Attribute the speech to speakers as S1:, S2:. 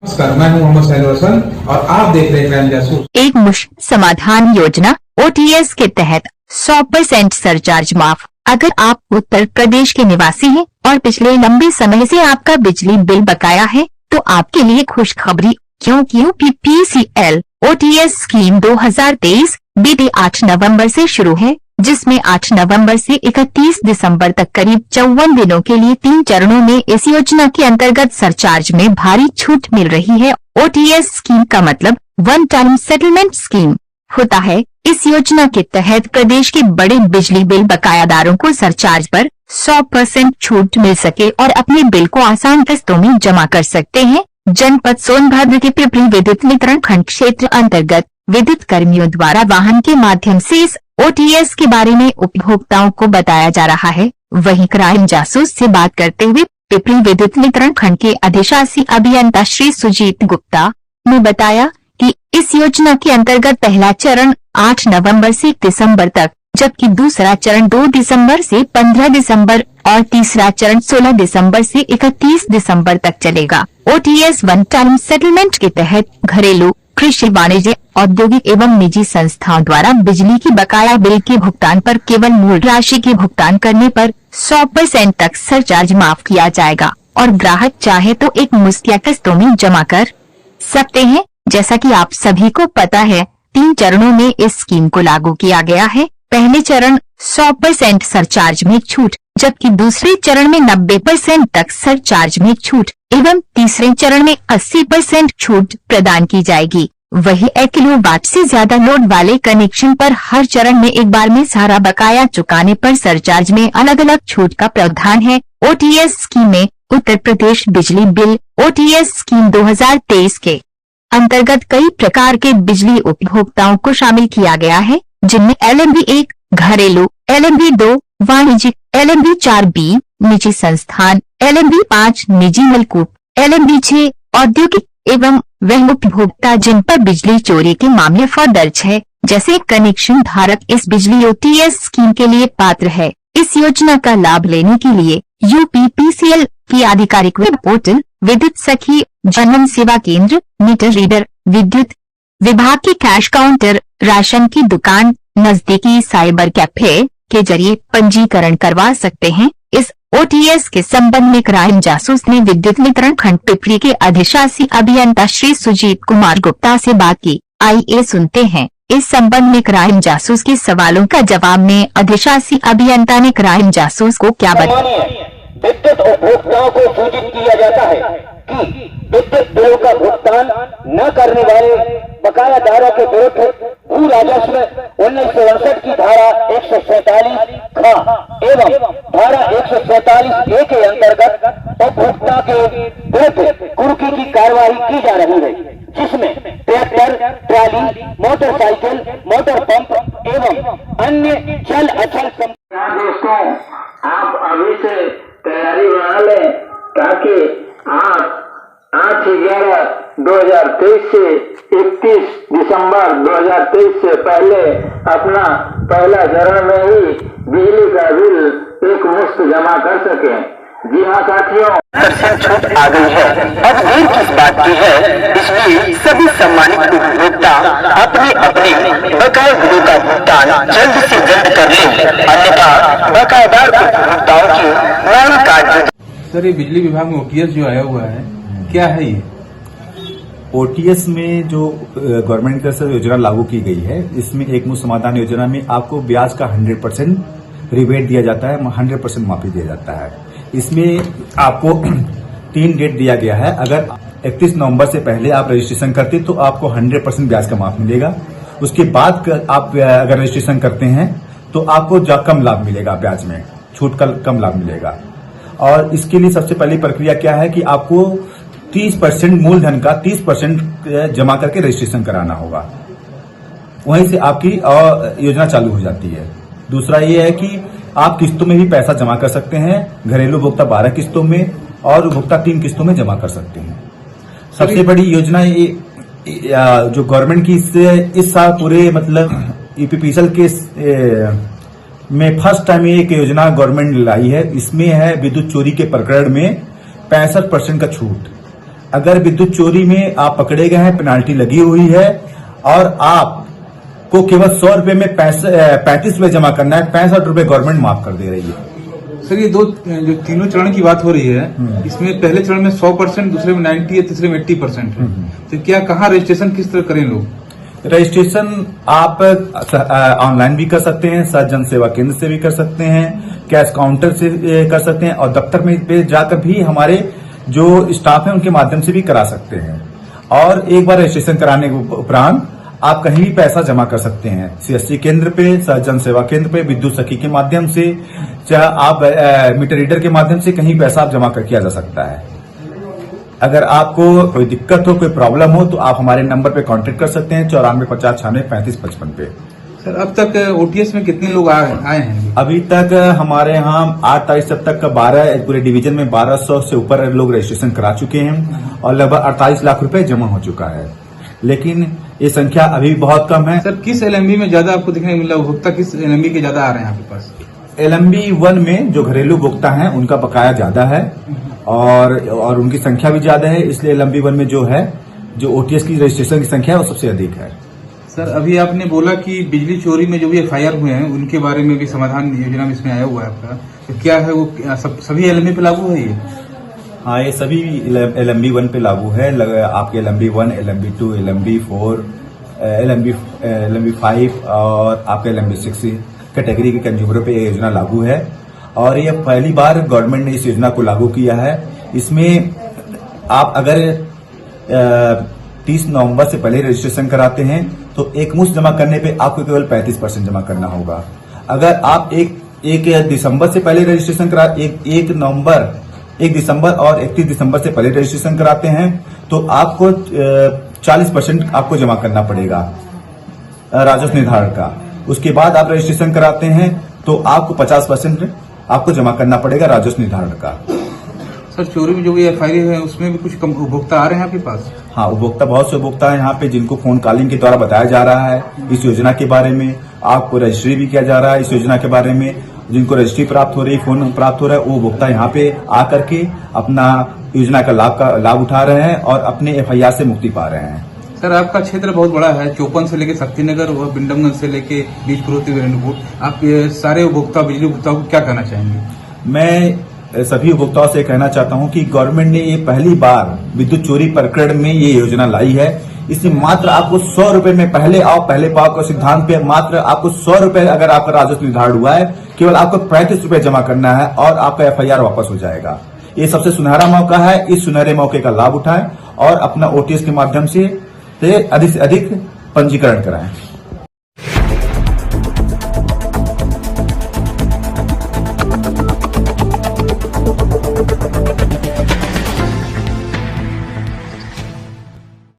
S1: नमस्कार, मैं हूं मोहम्मद साहिल हसन और आप देख रहे हैं क्राइम जासूस।
S2: एक मुश्त समाधान योजना OTS के तहत 100% सरचार्ज माफ। अगर आप उत्तर प्रदेश के निवासी हैं और पिछले लंबे समय से आपका बिजली बिल बकाया है तो आपके लिए खुशखबरी, क्योंकि UPPCL OTS स्कीम 2023 बीते 8 नवंबर से शुरू है, जिसमें 8 नवंबर से 31 दिसंबर तक करीब 54 दिनों के लिए 3 चरणों में इस योजना के अंतर्गत सरचार्ज में भारी छूट मिल रही है। OTS स्कीम का मतलब वन टाइम सेटलमेंट स्कीम होता है। इस योजना के तहत प्रदेश के बड़े बिजली बिल बकायादारों को सरचार्ज पर 100% छूट मिल सके और अपने बिल को आसान किस्तों में जमा कर सकते हैं। जनपद सोनभद्र के पिपरी विद्युत वितरण खंड क्षेत्र अंतर्गत विद्युत कर्मियों द्वारा वाहन के माध्यम से इस OTS के बारे में उपभोक्ताओं को बताया जा रहा है। वहीं क्राइम जासूस से बात करते हुए पिपरी विद्युत वितरण खंड के अधिशासी अभियंता श्री सुजीत गुप्ता ने बताया कि इस योजना के अंतर्गत पहला चरण 8 नवंबर से 1 दिसंबर तक, जबकि दूसरा चरण 2 दिसंबर से 15 दिसंबर और तीसरा चरण 16 दिसंबर से 31 दिसंबर तक चलेगा। OTS वन टाइम सेटलमेंट के तहत घरेलू, कृषि, वाणिज्य, औद्योगिक एवं निजी संस्थाओं द्वारा बिजली की बकाया बिल के भुगतान पर केवल मूल राशि के भुगतान करने पर 100% तक सरचार्ज माफ किया जाएगा और ग्राहक चाहे तो एक मुश्त या किस्तों में जमा कर सकते हैं। जैसा कि आप सभी को पता है, 3 चरणों में इस स्कीम को लागू किया गया है। पहले चरण 100% सरचार्ज में छूट, जबकि दूसरे चरण में 90% तक सरचार्ज में छूट एवं तीसरे चरण में 80% छूट प्रदान की जाएगी। वही 1 किलोवाट से ज्यादा लोड वाले कनेक्शन पर हर चरण में एक बार में सारा बकाया चुकाने पर सरचार्ज में अलग अलग छूट का प्रावधान है। OTS स्कीम में उत्तर प्रदेश बिजली बिल OTS स्कीम 2023 के अंतर्गत कई प्रकार के बिजली उपभोक्ताओं को शामिल किया गया है, जिनमें LMB 1 घरेलू, LMB 2 वाणिज्यिक, LMB 4B निजी संस्थान, LMB 5 निजी नलकूप, LMB 6 औद्योगिक एवं वह उपभोक्ता जिन पर बिजली चोरी के मामले दर्ज है, जैसे कनेक्शन धारक इस बिजली OTS स्कीम के लिए पात्र है। इस योजना का लाभ लेने के लिए UPPCL की आधिकारिक वेब पोर्टल, विद्युत सखी, जनन सेवा केंद्र, मीटर रीडर, विद्युत विभाग के कैश काउंटर, राशन की दुकान, नजदीकी साइबर कैफे के जरिए पंजीकरण करवा सकते हैं। इस OTS के संबंध में क्राइम जासूस ने विद्युत वितरण खंड पिपरी के अधिशासी अभियंता श्री सुजीत कुमार गुप्ता से बात की। आइए सुनते हैं इस संबंध में क्राइम जासूस के सवालों का जवाब में अधिशासी अभियंता ने क्राइम जासूस को क्या बताया।
S3: विद्युत उपभोक्ताओं को सूचित किया जाता है कि विद्युत बिलों का भुगतान न करने वाले बकायादारों के विरुद्ध भू राजस्व 1959 की धारा 147 ख एवं धारा 147 ए के अंतर्गत उपभोक्ता के विरुद्ध कुर्की की कार्रवाई की जा रही है, जिसमें tractor, trolley, motorcycle, motor pump एवं अन्य जल अचल
S4: दोस्तों, आप अभी से तैयारी बना लें ताकि आप 8/11/2023 से 31 दिसंबर 2023 से पहले अपना पहला चरण में ही बिजली का बिल एक मुश्त जमा कर सकें। जी हाँ साथियों,
S3: छूट आ गई है। अब देर किस बात की है, इसलिए सभी सम्मानित उपभोक्ता अपने अपने बकाया बिलों का भुगतान जल्द से जल्द कर लें, अन्यथा बकायेदार उपभोक्ताओं की मांग काट।
S1: सर, ये बिजली विभाग में OTS जो आया हुआ है, क्या है ये?
S5: OTS में जो गवर्नमेंट की तरफ से योजना लागू की गई है, इसमें एक मुश्त समाधान योजना में आपको ब्याज का 100% रिबेट दिया जाता है, 100% माफी दिया जाता है। इसमें आपको 3 डेट दिया गया है। अगर 31 नवंबर से पहले आप रजिस्ट्रेशन करते तो आपको 100% ब्याज का माफ मिलेगा। उसके बाद आप अगर रजिस्ट्रेशन करते हैं तो आपको कम लाभ मिलेगा, ब्याज में छूट का कम लाभ मिलेगा। और इसके लिए सबसे पहली प्रक्रिया क्या है कि आपको 30% मूलधन का 30% जमा करके रजिस्ट्रेशन कराना होगा, वहीं से आपकी योजना चालू हो जाती है। दूसरा ये है कि आप किस्तों में भी पैसा जमा कर सकते हैं। घरेलू उपभोक्ता 12 किस्तों में और उपभोक्ता 3 किस्तों में जमा कर सकते हैं। सबसे बड़ी योजना ये जो गवर्नमेंट की इस साल पूरे मतलब UPPCL के में फर्स्ट टाइम एक योजना गवर्नमेंट लाई है। इसमें है विद्युत चोरी के प्रकरण में 65% का छूट। अगर विद्युत चोरी में आप पकड़े गए हैं, पेनाल्टी लगी हुई है और आपको केवल 100 रुपए में 35 रुपए जमा करना है, 65 रुपए गवर्नमेंट माफ कर दे रही है।
S1: सर ये दो जो तीनों चरण की बात हो रही है, इसमें पहले चरण में 100%, दूसरे में 90 है, तीसरे में 80% है। तो क्या कहाँ रजिस्ट्रेशन किस तरह करें लोग?
S5: रजिस्ट्रेशन आप ऑनलाइन भी कर सकते हैं, सह जन सेवा केंद्र से भी कर सकते हैं, कैश काउंटर से कर सकते हैं और दफ्तर में पे जाकर भी हमारे जो स्टाफ है उनके माध्यम से भी करा सकते हैं। और एक बार रजिस्ट्रेशन कराने के उपरांत आप कहीं भी पैसा जमा कर सकते हैं, सीएससी केंद्र पे, सह जन सेवा केंद्र पे, विद्युत सखी के माध्यम से, चाहे आप मीटर रीडर के माध्यम से कहीं पैसा आप जमा कर किया जा सकता है। अगर आपको कोई दिक्कत हो, कोई प्रॉब्लम हो तो आप हमारे नंबर पे कांटेक्ट कर सकते हैं 94 50 96 35 55 पे।
S1: सर अब तक ओटीएस में कितने लोग आए हैं?
S5: अभी तक हमारे यहाँ 8 तारीख से अब तक का 12 पूरे डिवीजन में 1200 से ऊपर लोग रजिस्ट्रेशन करा चुके हैं और लगभग 48 लाख रुपए जमा हो चुका है, लेकिन ये संख्या अभी भी बहुत कम है।
S1: सर किस एलएमबी में ज्यादा आपको देखने मिला, उपभोक्ता किस एलएमबी के ज्यादा आ रहे हैं आपके पास?
S5: LMB 1 में जो घरेलू उपभोक्ता हैं उनका बकाया ज्यादा है और उनकी संख्या भी ज्यादा है, इसलिए LMB 1 में जो है जो ओटीएस की रजिस्ट्रेशन की संख्या है वो सबसे अधिक है।
S1: सर अभी आपने बोला कि बिजली चोरी में जो भी FIR हुए हैं उनके बारे में भी समाधान योजना में इसमें आया हुआ है आपका, तो क्या है वो सभी एलएमबी पे लागू है ये?
S5: हाँ, ये सभी LMB 1 पे लागू है। आपके LMB 1, LMB 2, LMB 4, LMB 5 और आपके LMB 6 कैटेगरी के कंज्यूमरों पे ये योजना लागू है और ये पहली बार गवर्नमेंट ने इस योजना को लागू किया है। इसमें आप अगर 30 नवंबर से पहले रजिस्ट्रेशन कराते हैं तो एक मुश्त जमा करने पे आपको केवल 35% जमा करना होगा। अगर आप एक दिसंबर से पहले रजिस्ट्रेशन करा 1 दिसंबर और 31 दिसंबर से पहले रजिस्ट्रेशन कराते हैं तो आपको 40% आपको जमा करना पड़ेगा राजस्व निर्धारण का। उसके बाद आप रजिस्ट्रेशन कराते हैं तो आपको 50% आपको जमा करना पड़ेगा राजस्व निर्धारण का।
S1: सर चोरी में जो भी FIR है उसमें भी कुछ कम उपभोक्ता आ रहे हैं आपके पास?
S5: हाँ, उपभोक्ता बहुत से उपभोक्ता है यहाँ पे जिनको फोन कॉलिंग के द्वारा बताया जा रहा है इस योजना के बारे में, आपको रजिस्ट्री भी किया जा रहा है इस योजना के बारे में। जिनको रजिस्ट्री प्राप्त हो रही है, फोन प्राप्त हो रहा है, वो उपभोक्ता यहाँ पे आकर के अपना योजना का लाभ उठा रहे हैं और अपने FIR से मुक्ति पा रहे हैं।
S1: सर आपका क्षेत्र बहुत बड़ा है, चौपन से लेके शक्तिनगर और बिंडमगंज से लेके बीच पूर्वोत्तर रेणुकूट, आप सारे उपभोक्ता बिजली उपभोक्ताओं को क्या कहना चाहेंगे?
S5: मैं सभी उपभोक्ताओं से कहना चाहता हूं कि गवर्नमेंट ने ये पहली बार विद्युत चोरी प्रकरण में ये योजना लाई है। इसमें मात्र आपको 100 रुपए में पहले आओ पहले पाओ के सिद्धांत पे मात्र आपको 100 रुपए अगर आपका राजस्व निर्धारण हुआ है केवल आपको 35 रुपए जमा करना है और आपका FIR वापस हो जाएगा। ये सबसे सुनहरा मौका है, इस सुनहरे मौके का लाभ उठाएं और अपना OTS के माध्यम से अधिक पंजीकरण कराएं।